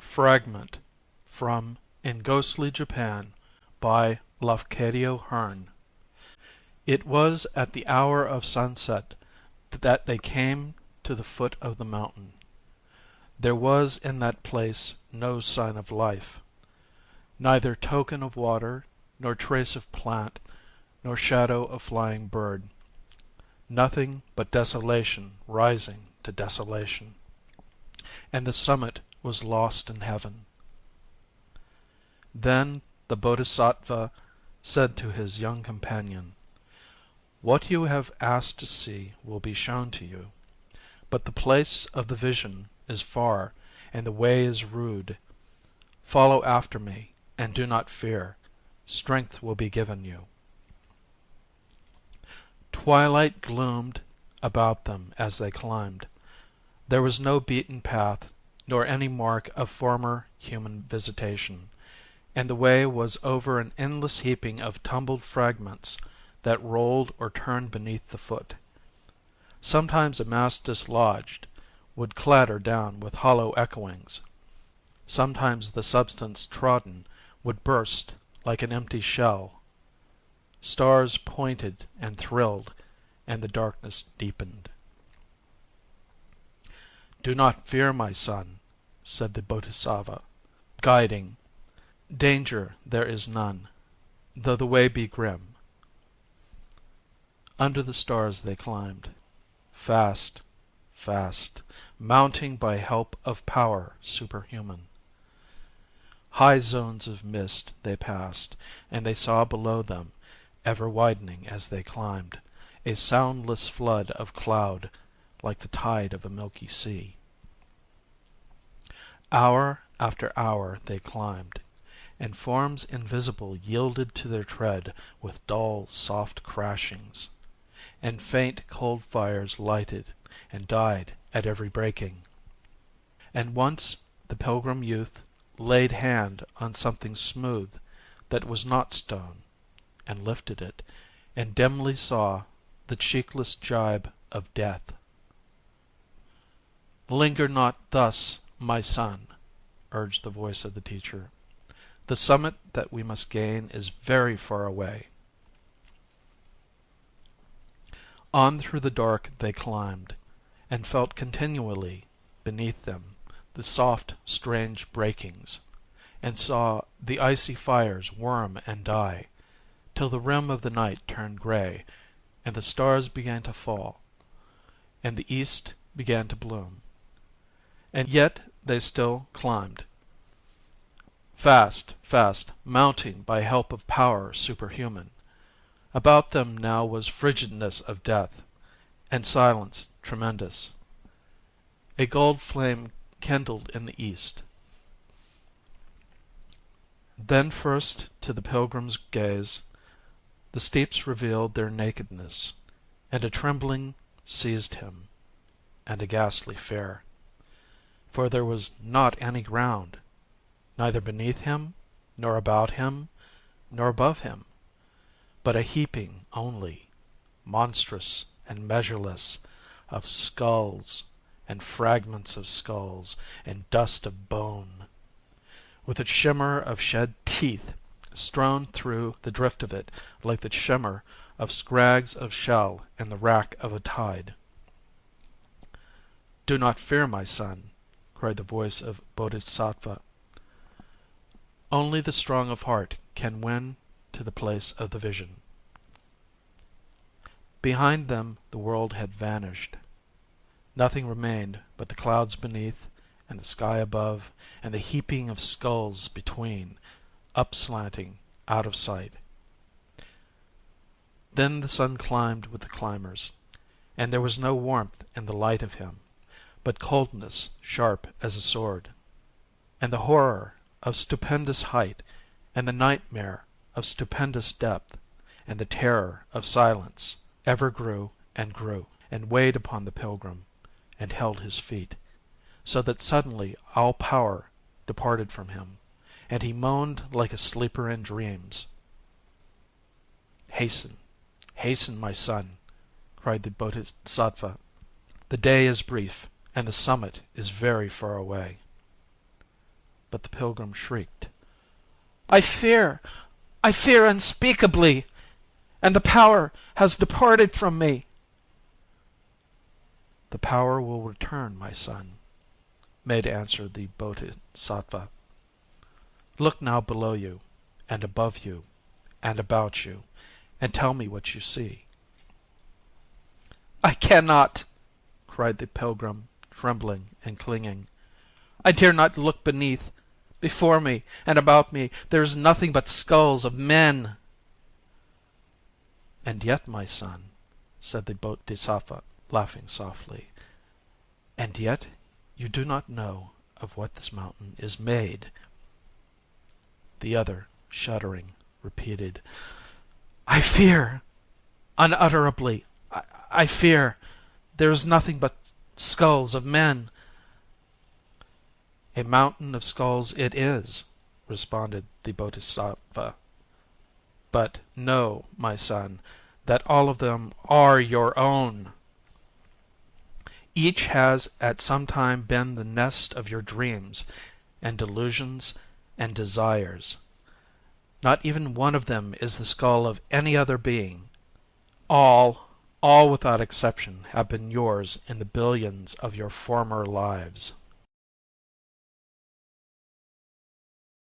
Fragment from In Ghostly Japan by Lafcadio Hearn. It was at the hour of sunset that they came to the foot of the mountain. There was in that place no sign of life, neither token of water, nor trace of plant, nor shadow of flying bird. Nothing but desolation rising to desolation, and the summit was lost in heaven. Then the Bodhisattva said to his young companion, "What you have asked to see will be shown to you, but the place of the vision is far, and the way is rude. Follow after me, and do not fear. Strength will be given you." Twilight gloomed about them as they climbed. There was no beaten path, nor any mark of former human visitation, and the way was over an endless heaping of tumbled fragments that rolled or turned beneath the foot. Sometimes a mass dislodged would clatter down with hollow echoings. Sometimes the substance trodden would burst like an empty shell. Stars pointed and thrilled, and the darkness deepened. "Do not fear, my son," said the Bodhisattva, guiding. "Danger there is none, though the way be grim." Under the stars they climbed, fast, fast, mounting by help of power superhuman. High zones of mist they passed, and they saw below them, ever widening as they climbed, a soundless flood of cloud like the tide of a milky sea. Hour after hour they climbed, and forms invisible yielded to their tread with dull soft crashings, and faint cold fires lighted and died at every breaking. And once the pilgrim youth laid hand on something smooth that was not stone, and lifted it, and dimly saw the cheekless gibe of death. "Linger not thus, my son," urged the voice of the teacher. "The summit that we must gain is very far away." On through the dark they climbed, and felt continually beneath them the soft strange breakings, and saw the icy fires worm and die, till the rim of the night turned gray, and the stars began to fall, and the east began to bloom. And yet they still climbed, fast, fast, mounting by help of power superhuman. About them now was frigidness of death, and silence tremendous. A gold flame kindled in the east. Then first to the pilgrim's gaze the steeps revealed their nakedness, and a trembling seized him, and a ghastly fear. For there was not any ground, neither beneath him, nor about him, nor above him, but a heaping only, monstrous and measureless, of skulls, and fragments of skulls, and dust of bone, with a shimmer of shed teeth strewn through the drift of it like the shimmer of scrags of shell in the wrack of a tide. "Do not fear, my son," cried the voice of Bodhisattva. "Only the strong of heart can win to the place of the vision." Behind them the world had vanished. Nothing remained but the clouds beneath, and the sky above, and the heaping of skulls between, upslanting out of sight. Then the sun climbed with the climbers, and there was no warmth in the light of him, but coldness sharp as a sword. And the horror of stupendous height, and the nightmare of stupendous depth, and the terror of silence ever grew, and weighed upon the pilgrim, and held his feet, so that suddenly all power departed from him, and he moaned like a sleeper in dreams. "Hasten, hasten, my son," cried the Bodhisattva. "The day is brief, and the summit is very far away." But the pilgrim shrieked, I fear unspeakably, and the power has departed from me." "The power will return, my son," made answer the Bodhisattva. "Look now below you, and above you, and about you, and tell me what you see." "I cannot," cried the pilgrim, trembling and clinging. "I dare not look beneath. Before me and about me there is nothing but skulls of men." "And yet, my son," said the Bodhisattva, laughing softly, "and yet you do not know of what this mountain is made." The other, shuddering, repeated, "I fear unutterably. I fear. There is nothing but skulls of men." "A mountain of skulls it is," responded the Bodhisattva. "But know, my son, that all of them are your own. Each has at some time been the nest of your dreams and delusions and desires. Not even one of them is the skull of any other being. All without exception have been yours in the billions of your former lives."